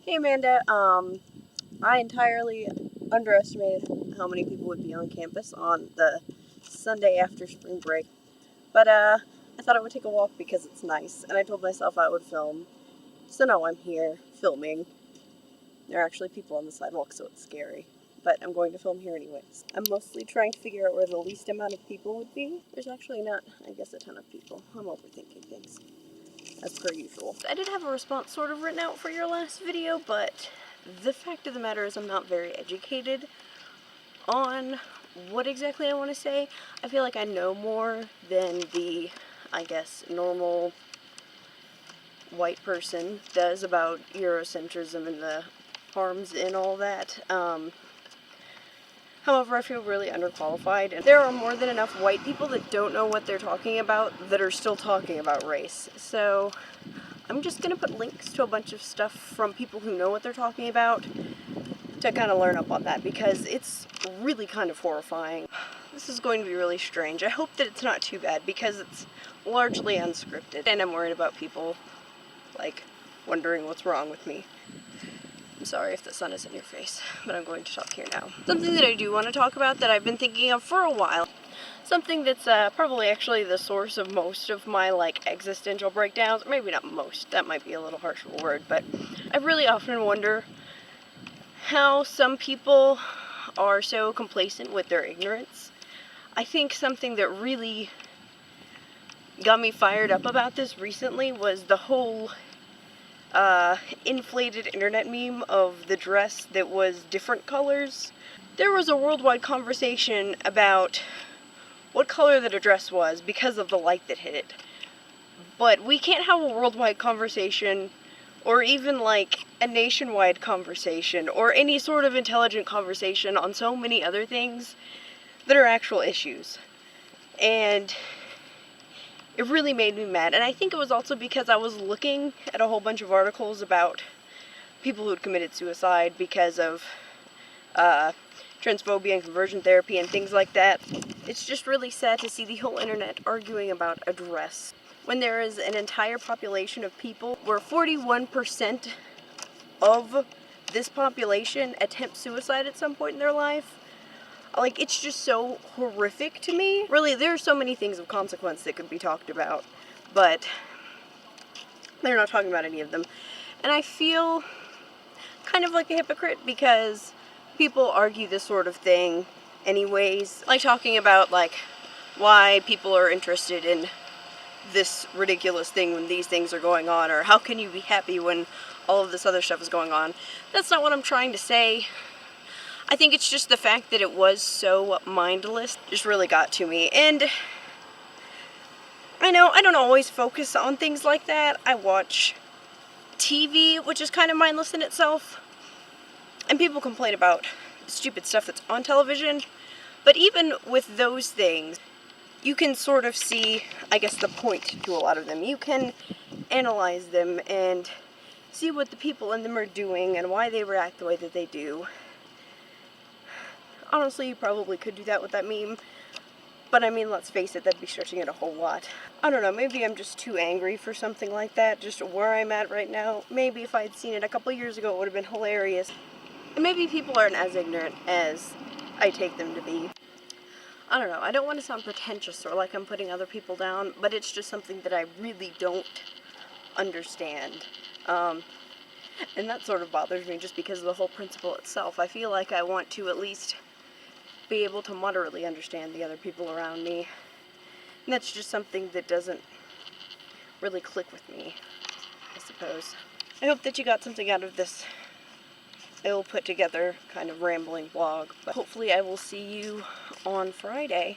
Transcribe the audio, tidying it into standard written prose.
Hey Amanda, I entirely underestimated how many people would be on campus on the Sunday after spring break. But I thought I would take a walk because it's nice, and I told myself I would film. So now I'm here filming. There are actually people on the sidewalk, so it's scary. But I'm going to film here anyways. I'm mostly trying to figure out where the least amount of people would be. There's actually not, I guess, a ton of people. I'm overthinking things, as per usual. I did have a response sort of written out for your last video, but the fact of the matter is I'm not very educated on what exactly I want to say. I feel like I know more than the, I guess, normal white person does about Eurocentrism and the harms and all that. However, I feel really underqualified, and there are more than enough white people that don't know what they're talking about that are still talking about race. So I'm just going to put links to a bunch of stuff from people who know what they're talking about to kind of learn up on that, because it's really kind of horrifying. This is going to be really strange. I hope that it's not too bad, because it's largely unscripted, and I'm worried about people, like, wondering what's wrong with me. I'm sorry if the sun is in your face, but I'm going to talk here now. Something that I do want to talk about that I've been thinking of for a while. Something that's probably actually the source of most of my, like, existential breakdowns. Maybe not most, that might be a little harsh of a word, but I really often wonder how some people are so complacent with their ignorance. I think something that really got me fired up about this recently was the whole inflated internet meme of the dress that was different colors. There was a worldwide conversation about what color that a dress was because of the light that hit it. But we can't have a worldwide conversation, or even like a nationwide conversation, or any sort of intelligent conversation on so many other things that are actual issues. And it really made me mad. And I think it was also because I was looking at a whole bunch of articles about people who had committed suicide because of transphobia and conversion therapy and things like that. It's just really sad to see the whole internet arguing about a dress when there is an entire population of people where 41% of this population attempt suicide at some point in their life. Like, it's just so horrific to me. Really, there are so many things of consequence that could be talked about, but they're not talking about any of them. And I feel kind of like a hypocrite because people argue this sort of thing anyways. Like talking about, like, why people are interested in this ridiculous thing when these things are going on, or how can you be happy when all of this other stuff is going on. That's not what I'm trying to say. I think it's just the fact that it was so mindless just really got to me. And I know I don't always focus on things like that. I watch TV, which is kind of mindless in itself, and people complain about stupid stuff that's on television. But even with those things, you can sort of see, I guess, the point to a lot of them. You can analyze them and see what the people in them are doing and why they react the way that they do. Honestly, you probably could do that with that meme, but I mean, let's face it, that'd be stretching it a whole lot. I don't know, maybe I'm just too angry for something like that, just where I'm at right now. Maybe if I'd seen it a couple years ago, it would have been hilarious. And maybe people aren't as ignorant as I take them to be. I don't know, I don't want to sound pretentious or like I'm putting other people down, but it's just something that I really don't understand. And that sort of bothers me just because of the whole principle itself. I feel like I want to at least be able to moderately understand the other people around me. And that's just something that doesn't really click with me, I suppose. I hope that you got something out of this ill put together kind of rambling vlog, but hopefully I will see you on Friday.